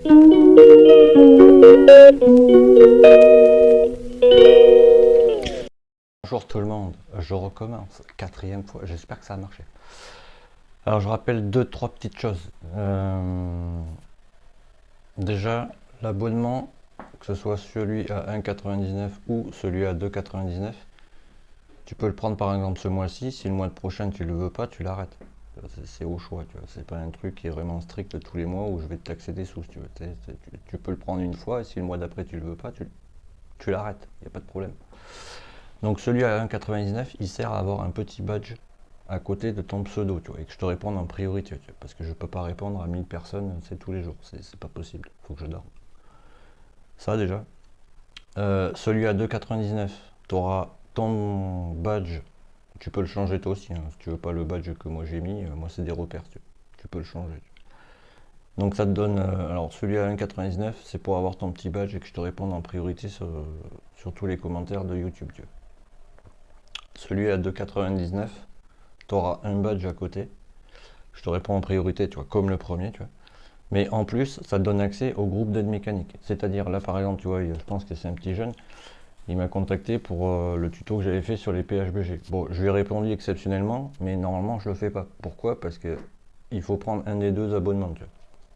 Bonjour tout le monde, je recommence, quatrième fois, j'espère que ça a marché. Alors je rappelle deux, trois petites choses. Déjà, l'abonnement, que ce soit celui à 1,99 ou celui à 2,99, tu peux le prendre par exemple ce mois-ci, si le mois prochain tu le veux pas, tu l'arrêtes. C'est au choix, tu vois. C'est pas un truc qui est vraiment strict tous les mois où je vais te taxer des sous si tu veux. Tu peux le prendre une fois et si le mois d'après tu le veux pas, tu l'arrêtes, il n'y a pas de problème. Donc celui à 1,99, il sert à avoir un petit badge à côté de ton pseudo, tu vois, et que je te réponde en priorité, tu vois, parce que je peux pas répondre à 1000 personnes, c'est tous les jours, c'est pas possible, faut que je dorme. Ça déjà. Celui à 2,99, tu auras ton badge, tu peux le changer toi aussi, hein, si tu veux pas le badge que moi j'ai mis, moi c'est des repères, tu peux le changer. Donc ça te donne, alors celui à 1,99, c'est pour avoir ton petit badge et que je te réponde en priorité sur tous les commentaires de YouTube, tu vois. Celui à 2,99, tu auras un badge à côté. Je te réponds en priorité, tu vois, comme le premier, tu vois. Mais en plus, ça te donne accès au groupe d'aide mécanique. C'est-à-dire, là, par exemple, tu vois, je pense que c'est un petit jeune, il m'a contacté pour le tuto que j'avais fait sur les PHBG. Bon, je lui ai répondu exceptionnellement, mais normalement, je le fais pas. Pourquoi? Parce que il faut prendre un des deux abonnements, tu vois.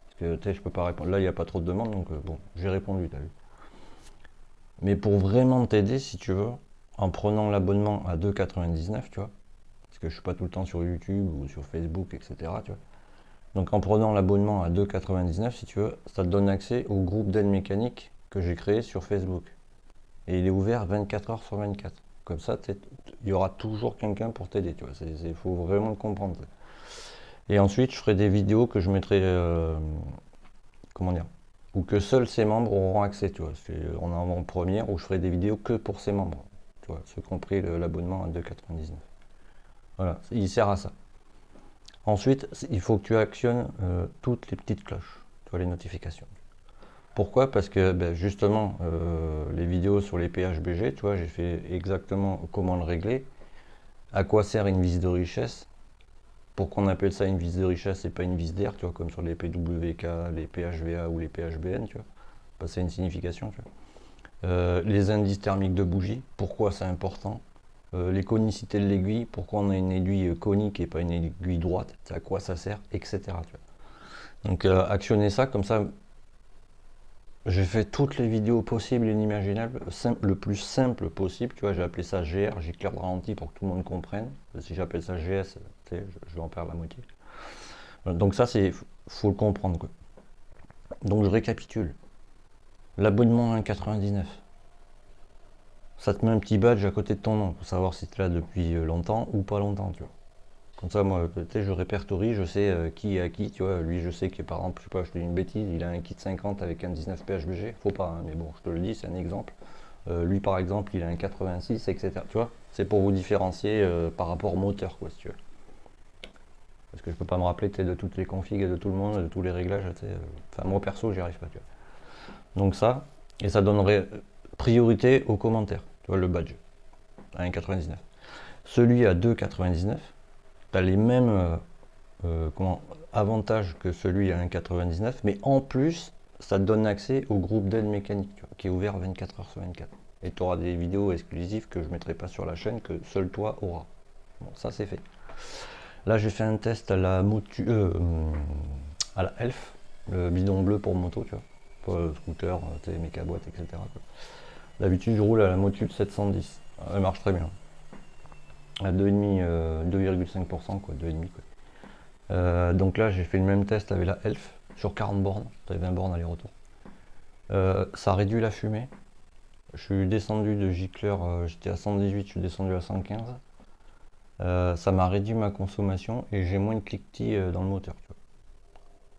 Parce que, tu sais, je peux pas répondre. Là, il n'y a pas trop de demandes, donc bon, j'ai répondu, t'as vu. Mais pour vraiment t'aider, si tu veux, en prenant l'abonnement à 2,99, tu vois, parce que je suis pas tout le temps sur YouTube ou sur Facebook, etc. Tu vois. Donc en prenant l'abonnement à 2,99, si tu veux, ça te donne accès au groupe d'aide mécanique que j'ai créé sur Facebook. Et il est ouvert 24 heures sur 24. Comme ça, il y aura toujours quelqu'un pour t'aider. Il faut vraiment le comprendre. Et ensuite, je ferai des vidéos que je mettrai, comment dire, ou que seuls ces membres auront accès. Tu vois, en avant-première où je ferai des vidéos que pour ces membres. Tu vois, ceux qui ont pris l'abonnement à 2,99. Voilà, il sert à ça. Ensuite, il faut que tu actionnes toutes les petites cloches, tu vois, les notifications. Pourquoi? Parce que ben, justement, les vidéos sur les PHBG, tu vois, j'ai fait exactement comment le régler, à quoi sert une vis de richesse, pourquoi on appelle ça une vis de richesse et pas une vis d'air, tu vois, comme sur les PWK, les PHVA ou les PHBN, tu vois. Ben, c'est une signification, tu vois. Les indices thermiques de bougie, pourquoi c'est important. Les conicités de l'aiguille, pourquoi on a une aiguille conique et pas une aiguille droite, à quoi ça sert, etc. Tu vois. Donc actionnez ça, comme ça, j'ai fait toutes les vidéos possibles et inimaginables, le plus simple possible, tu vois, j'ai appelé ça GR, gicleur de ralenti pour que tout le monde comprenne. Si j'appelle ça GS, je vais en perdre la moitié. Donc ça, faut le comprendre, quoi. Donc je récapitule. L'abonnement à 1,99. Ça te met un petit badge à côté de ton nom pour savoir si tu es là depuis longtemps ou pas longtemps, tu vois. Comme ça, moi, tu sais, je répertorie, je sais qui est à qui, tu vois. Lui, je sais que par exemple, je sais pas, je te dis une bêtise, il a un kit 50 avec un 19 PHBG. Faut pas, hein, mais bon, je te le dis, c'est un exemple. Lui, par exemple, il a un 86, etc. Tu vois, c'est pour vous différencier par rapport au moteur, quoi, si tu veux. Parce que je peux pas me rappeler de toutes les configs, de tout le monde, de tous les réglages, tu sais. Enfin, moi perso, j'y arrive pas, tu vois. Donc ça, et ça donnerait priorité aux commentaires, tu vois, le badge à 1,99. Celui à 2,99, tu as les mêmes avantages que celui à 1,99, mais en plus, ça te donne accès au groupe d'aide mécanique, tu vois, qui est ouvert 24 heures sur 24. Et tu auras des vidéos exclusives que je ne mettrai pas sur la chaîne, que seul toi auras. Bon, ça c'est fait. Là, j'ai fait un test à la à la Elf, le bidon bleu pour moto, tu vois, pour scooter, méca boîte, etc. D'habitude, je roule à la Motul 710. Elle marche très bien. À 2,5%, 2,5%, quoi, 2,5%, quoi. Donc là, j'ai fait le même test avec la Elf sur 40 bornes, j'avais 20 bornes aller-retour. Ça réduit la fumée. Je suis descendu de gicleur, j'étais à 118, je suis descendu à 115. Ça m'a réduit ma consommation et j'ai moins de cliquetis dans le moteur. Tu vois.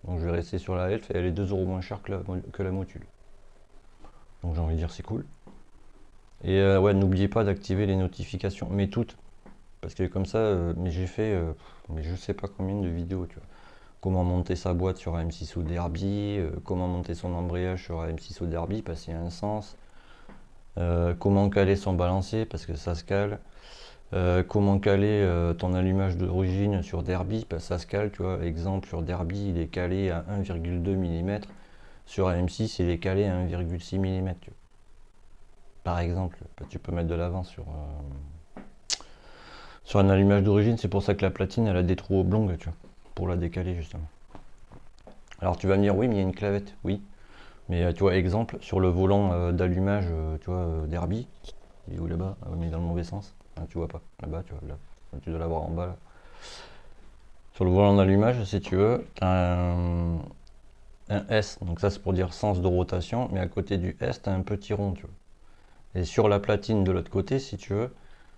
Donc je vais rester sur la Elf et elle est 2 € moins chère que la Motul. Donc j'ai envie de dire c'est cool. Et ouais, n'oubliez pas d'activer les notifications, mais toutes. Parce que comme ça, mais j'ai fait, mais je sais pas combien de vidéos, tu vois. Comment monter sa boîte sur AM6 ou Derby, comment monter son embrayage sur AM6 ou Derby, passer à un sens, comment caler son balancier, parce que ça se cale, comment caler ton allumage d'origine sur Derby, parce que ça se cale, tu vois. Exemple, sur Derby, il est calé à 1,2 mm, sur un M6, il est calé à 1,6 mm. Par exemple, tu peux mettre de l'avance sur un allumage d'origine, c'est pour ça que la platine elle a des trous oblongs, tu vois, pour la décaler justement. Alors tu vas me dire, oui, mais il y a une clavette, oui. Mais tu vois, exemple, sur le volant d'allumage, tu vois, Derby, il est où là-bas? Ah, mais dans le mauvais sens. Ah, tu vois pas, là-bas, tu vois, là. Tu dois l'avoir en bas là. Sur le volant d'allumage, si tu veux, tu as un S, donc ça c'est pour dire sens de rotation, mais à côté du S, tu as un petit rond, tu vois. Et sur la platine de l'autre côté, si tu veux,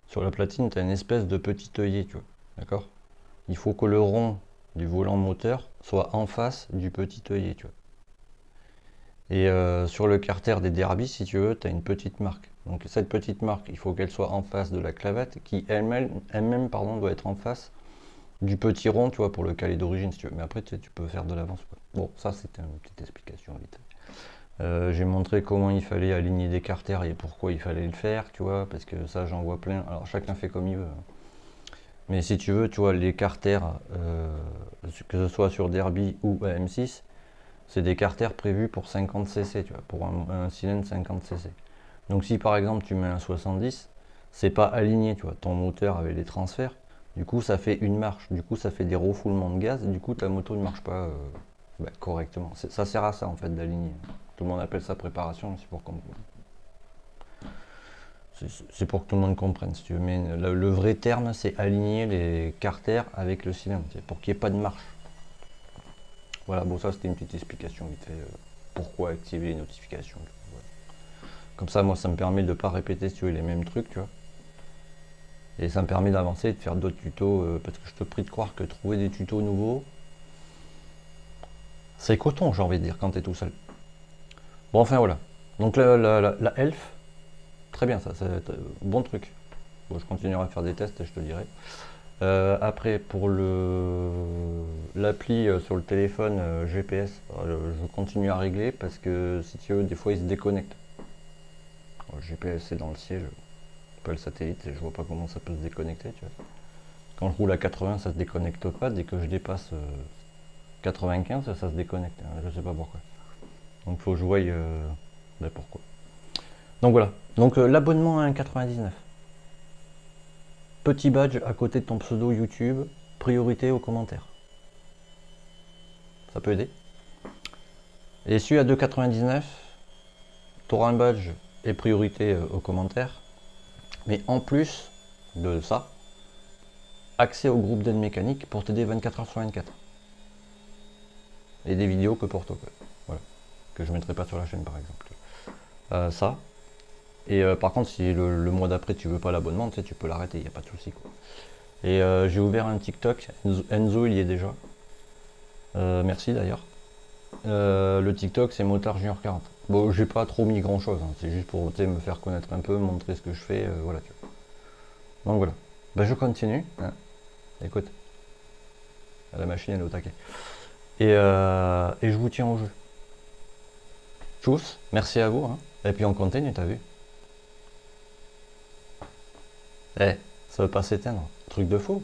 sur la platine, tu as une espèce de petit œillet, tu vois. D'accord? Il faut que le rond du volant moteur soit en face du petit œillet, tu vois. Et sur le carter des Derby, si tu veux, tu as une petite marque. Donc cette petite marque, il faut qu'elle soit en face de la clavette, qui elle-même pardon, doit être en face du petit rond, tu vois, pour le caler d'origine, si tu veux. Mais après, tu peux faire de l'avance. Bon, ça, c'était une petite explication vite. J'ai montré comment il fallait aligner des carters et pourquoi il fallait le faire, tu vois, parce que ça, j'en vois plein. Alors, chacun fait comme il veut. Mais si tu veux, tu vois, les carters, que ce soit sur Derby ou M6, c'est des carters prévus pour 50 cc, tu vois, pour un cylindre 50 cc. Donc si par exemple tu mets un 70, c'est pas aligné, tu vois, ton moteur avec les transferts, du coup ça fait une marche, du coup ça fait des refoulements de gaz, du coup ta moto ne marche pas correctement. Ça sert à ça en fait d'aligner. Tout le monde appelle ça préparation, c'est pour que tout le monde comprenne si tu veux. Mais le vrai terme c'est aligner les carters avec le cylindre, pour qu'il n'y ait pas de marche. Voilà, bon ça c'était une petite explication vite fait, pourquoi activer les notifications. Voilà. Comme ça moi ça me permet de ne pas répéter si tu veux, les mêmes trucs, tu vois. Et ça me permet d'avancer et de faire d'autres tutos, parce que je te prie de croire que trouver des tutos nouveaux, c'est coton, j'ai envie de dire, quand tu es tout seul. Bon, enfin voilà. Donc la Elf, très bien, ça, c'est bon truc. Bon, je continuerai à faire des tests et je te dirai. Après, pour l'appli sur le téléphone GPS, je continue à régler parce que si tu veux, des fois il se déconnecte. Le GPS c'est dans le siège, pas le satellite, et je vois pas comment ça peut se déconnecter, tu vois. Quand je roule à 80, ça se déconnecte pas. Dès que je dépasse 95, ça se déconnecte. Je sais pas pourquoi. Donc faut que je voie pourquoi. Donc voilà. Donc l'abonnement à 1,99. Petit badge à côté de ton pseudo YouTube. Priorité aux commentaires. Ça peut aider. Et celui à 2,99, tu auras un badge et priorité aux commentaires. Mais en plus de ça, accès au groupe d'aide mécanique pour t'aider 24 h sur 24. Et des vidéos que pour toi. Voilà. Que je mettrai pas sur la chaîne par exemple. Ça. Et par contre, si le mois d'après tu veux pas l'abonnement, tu sais, tu peux l'arrêter, il n'y a pas de souci, quoi. Et j'ai ouvert un TikTok, Enzo il y est déjà. Merci d'ailleurs. Le TikTok c'est Motard Junior 40. Bon, j'ai pas trop mis grand chose, hein. C'est juste pour me faire connaître un peu, montrer ce que je fais, voilà. Donc voilà. Ben, je continue. Hein. Écoute. La machine elle est au taquet. Et je vous tiens au jeu. Tchuss, merci à vous. Hein. Et puis on continue, t'as vu. Eh, ça veut pas s'éteindre. Truc de faux.